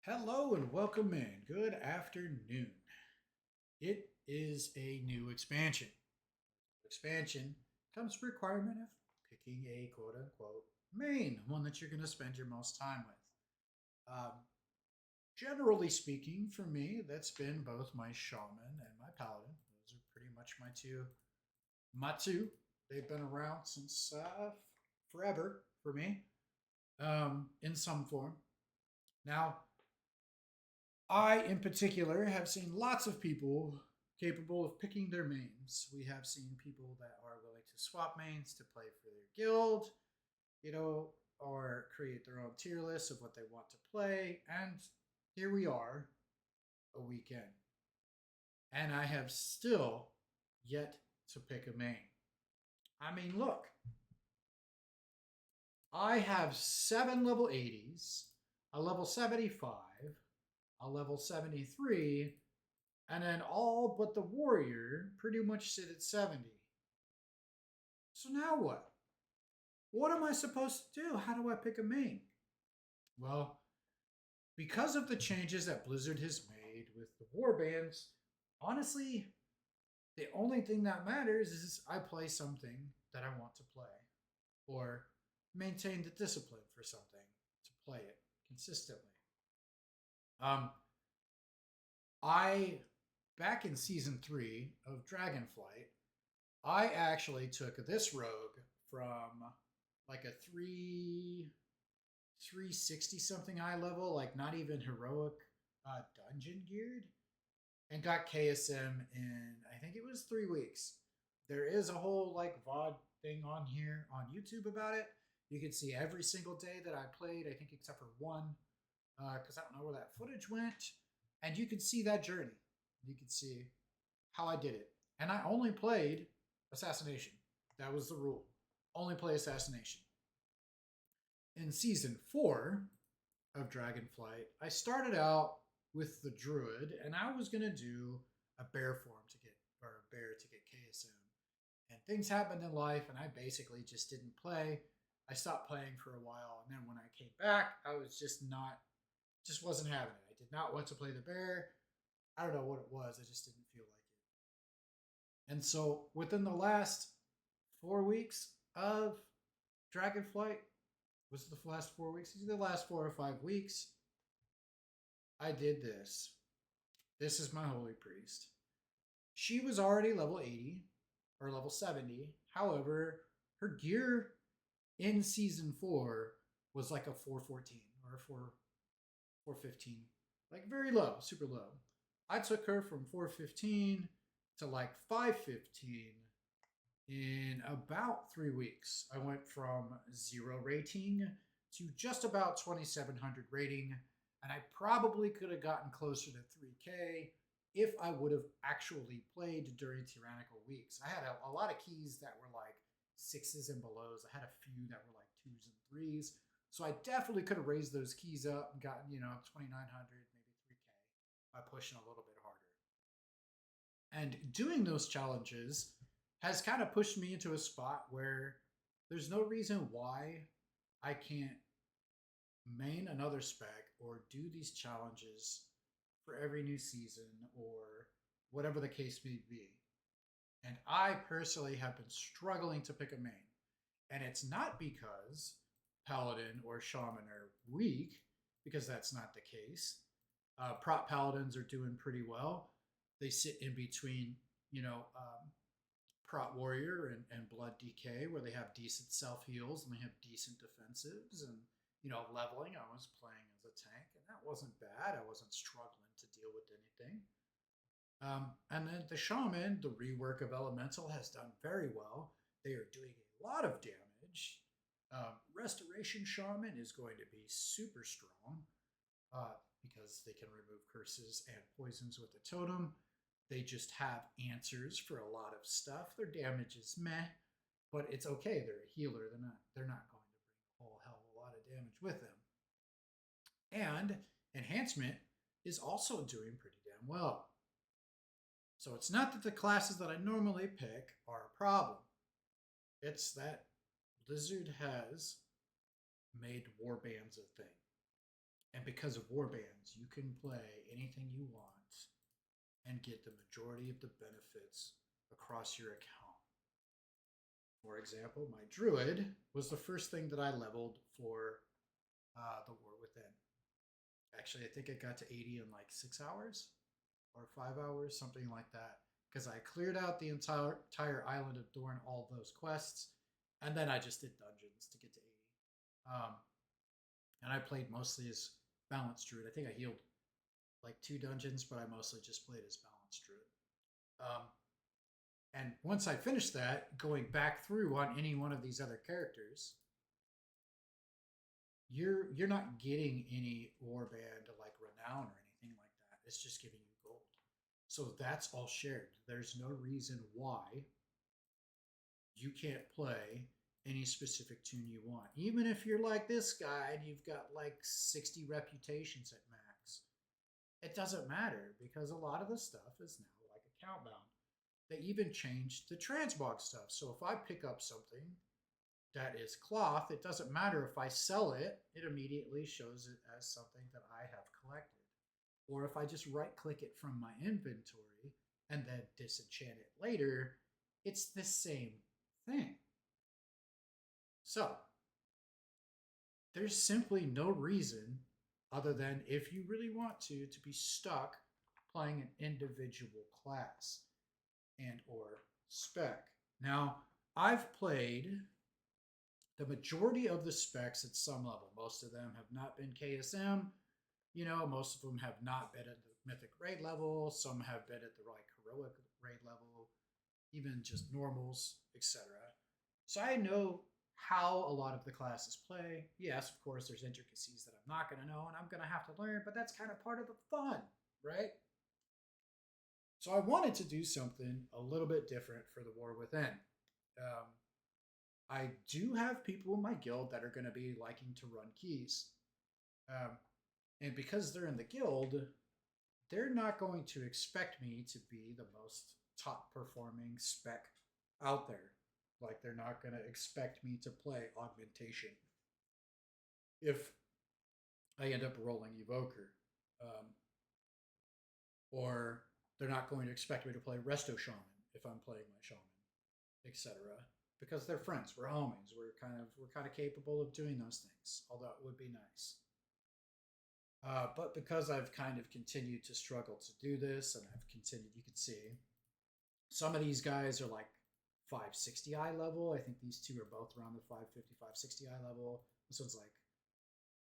Hello and welcome in. Good afternoon. It is a new expansion. Expansion comes with requirement of picking a quote unquote main, one that you're going to spend your most time with. Generally speaking, for me, that's been both my shaman and my paladin. Those are pretty much my two. They've been around since forever for me, in some form. Now, I, in particular, have seen lots of people capable of picking their mains. We have seen people that are willing to swap mains to play for their guild, or create their own tier list of what they want to play. And here we are, a weekend. And I have still yet to pick a main. I mean, look, I have 7 level 80s, a level 75, a level 73, and then all but the warrior pretty much sit at 70. So now what? What am I supposed to do? How do I pick a main? Well, because of the changes that Blizzard has made with the warbands, honestly, the only thing that matters is I play something that I want to play or maintain the discipline for something to play it consistently. Um, I back in season 3 of Dragonflight, I actually took this rogue from like a 360 something eye level, like not even heroic dungeon geared, and got KSM in I think it was 3 weeks. There is a whole like VOD thing on here on YouTube about it. You can see every single day that I played, I think except for one, because I don't know where that footage went. And you can see that journey. You can see how I did it. And I only played Assassination. That was the rule. Only play Assassination. In season 4 of Dragonflight, I started out with the Druid, and I was gonna do a bear form to get or a bear to get KSM. And things happened in life, and I basically just didn't play. I stopped playing for a while, and then when I came back, I was just wasn't having it. I did not want to play the bear. I don't know what it was. I just didn't feel like it. And so within the last 4 weeks of Dragonflight, was it the last 4 weeks? It's the last 4 or 5 weeks. I did this. This is my holy priest. She was already level 80 or level 70. However, her gear in season 4 was like a 414 or a 415. Like very low, super low. I took her from 415 to like 515 in about 3 weeks. I went from 0 rating to just about 2,700 rating, and I probably could have gotten closer to 3K if I would have actually played during tyrannical weeks. I had a lot of keys that were like sixes and belows. I had a few that were like twos and threes. So I definitely could have raised those keys up and gotten, 2,900, maybe 3K by pushing a little bit harder. And doing those challenges has kind of pushed me into a spot where there's no reason why I can't main another spec or do these challenges for every new season or whatever the case may be. And I personally have been struggling to pick a main. And it's not because Paladin or Shaman are weak, because that's not the case. Prop Paladins are doing pretty well. They sit in between, Prot Warrior and Blood DK, where they have decent self heals and they have decent defensives. And, leveling, I was playing as a tank, and that wasn't bad. I wasn't struggling to deal with anything. And then the Shaman, the rework of Elemental, has done very well. They are doing a lot of damage. Restoration Shaman is going to be super strong because they can remove curses and poisons with a totem. They just have answers for a lot of stuff. Their damage is meh, but it's okay. They're a healer. They're not going to bring a whole hell of a lot of damage with them. And enhancement is also doing pretty damn well. So it's not that the classes that I normally pick are a problem. It's that Blizzard has made warbands a thing. And because of warbands, you can play anything you want and get the majority of the benefits across your account. For example, my druid was the first thing that I leveled for the War Within. Actually, I think it got to 80 in like 6 hours or 5 hours, something like that. Because I cleared out the entire island of Dorne, all those quests, and then I just did dungeons to get to 80. And I played mostly as balanced druid. I think I healed like 2 dungeons, but I mostly just played as balanced druid. And once I finished that, going back through on any one of these other characters, you're not getting any warband like renown or anything like that. It's just giving you gold. So that's all shared. There's no reason why you can't play any specific tune you want. Even if you're like this guy and you've got like 60 reputations at max, it doesn't matter because a lot of the stuff is now like account bound. They even changed the transmog stuff. So if I pick up something that is cloth, it doesn't matter if I sell it, it immediately shows it as something that I have collected. Or if I just right click it from my inventory and then disenchant it later, it's the same thing. So there's simply no reason other than if you really want to be stuck playing an individual class and or spec. Now, I've played the majority of the specs at some level. Most of them have not been KSM. You know, most of them have not been at the Mythic raid level. Some have been at the like heroic raid level, even just normals, etc. So I know how a lot of the classes play. Yes, of course, there's intricacies that I'm not going to know and I'm going to have to learn, but that's kind of part of the fun, right? So I wanted to do something a little bit different for the War Within. I do have people in my guild that are going to be liking to run keys. And because they're in the guild, they're not going to expect me to be the most top performing spec out there. Like, they're not going to expect me to play Augmentation if I end up rolling Evoker. Or they're not going to expect me to play Resto Shaman if I'm playing my Shaman, etc. Because they're friends, we're homies, we're kind of capable of doing those things. Although it would be nice. But because I've kind of continued to struggle to do this, and I've continued, you can see, some of these guys are like 560 eye level. I think these two are both around the 550, 560 eye level. This one's like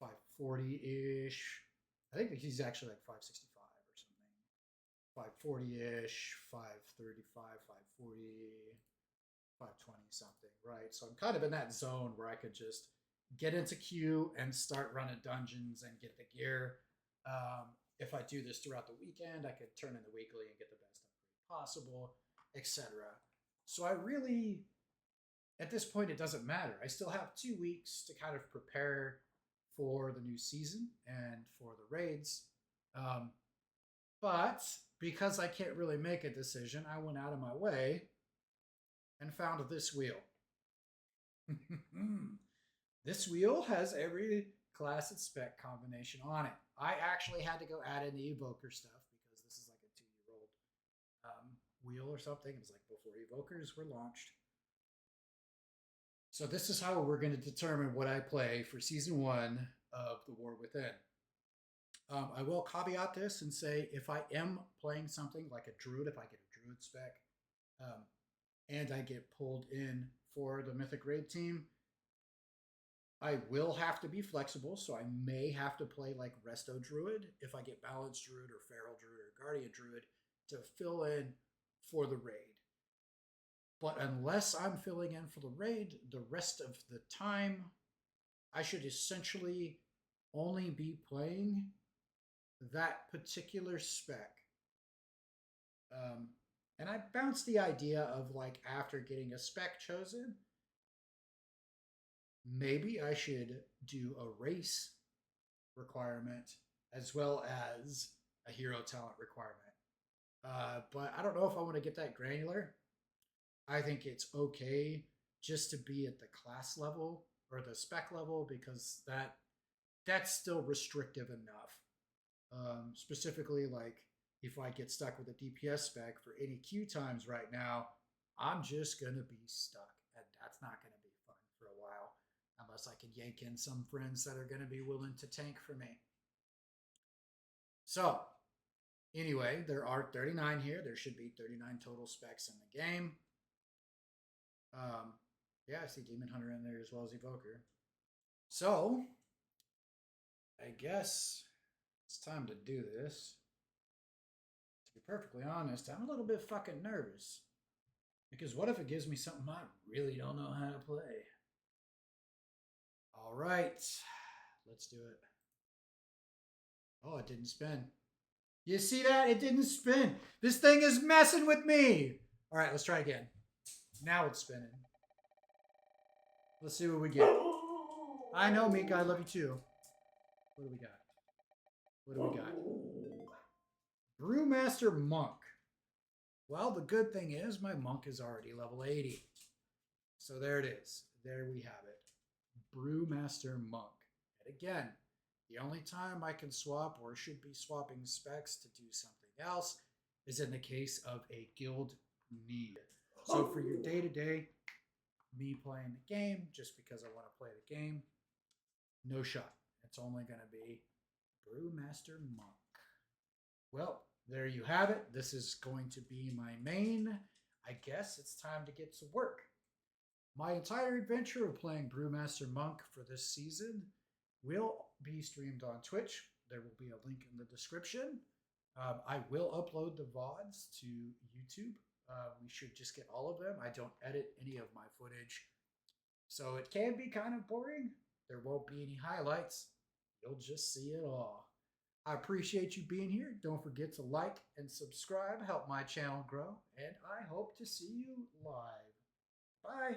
540-ish. I think he's actually like 565 or something. 540-ish, 535, 540, 520 something, right? So I'm kind of in that zone where I could just get into queue and start running dungeons and get the gear. If I do this throughout the weekend, I could turn in the weekly and get the best upgrade possible, etc. So I really, at this point, it doesn't matter. I still have 2 weeks to kind of prepare for the new season and for the raids. But because I can't really make a decision, I went out of my way and found this wheel. This wheel has every class and spec combination on it. I actually had to go add in the Evoker stuff because this is like a 2-year-old wheel or something. It was like before Evokers were launched. So this is how we're going to determine what I play for Season 1 of The War Within. I will caveat this and say if I am playing something like a Druid, if I get a Druid spec, and I get pulled in for the Mythic Raid team, I will have to be flexible, so I may have to play like Resto Druid if I get Balanced Druid or Feral Druid or Guardian Druid to fill in for the raid. But unless I'm filling in for the raid, the rest of the time, I should essentially only be playing that particular spec. And I bounced the idea of like after getting a spec chosen, maybe I should do a race requirement as well as a hero talent requirement. But I don't know if I want to get that granular. I think it's okay just to be at the class level or the spec level because that that's still restrictive enough. Specifically, like if I get stuck with a DPS spec for any Q times right now, I'm just gonna be stuck, and that's not gonna be fun for a while, unless I can yank in some friends that are gonna be willing to tank for me. So, anyway, there are 39 here. There should be 39 total specs in the game. Yeah, I see Demon Hunter in there as well as Evoker. So, I guess it's time to do this. To be perfectly honest, I'm a little bit fucking nervous. Because what if it gives me something I really don't know how to play? All right, let's do it. Oh, it didn't spin. You see that? It didn't spin. This thing is messing with me. All right, let's try again. Now it's spinning. Let's see what we get. I know, Mika, I love you too. What do we got? What do we got? Brewmaster Monk. Well, the good thing is my monk is already level 80. So there it is. There we have it. Brewmaster Monk. And again, the only time I can swap or should be swapping specs to do something else is in the case of a guild need. So for your day-to-day, me playing the game just because I want to play the game, no shot. It's only going to be Brewmaster Monk. Well, there you have it. This is going to be my main. I guess it's time to get to work. My entire adventure of playing Brewmaster Monk for this season will be streamed on Twitch. There will be a link in the description. I will upload the VODs to YouTube. We should just get all of them. I don't edit any of my footage. So it can be kind of boring. There won't be any highlights. You'll just see it all. I appreciate you being here. Don't forget to like and subscribe, help my channel grow, and I hope to see you live. Bye.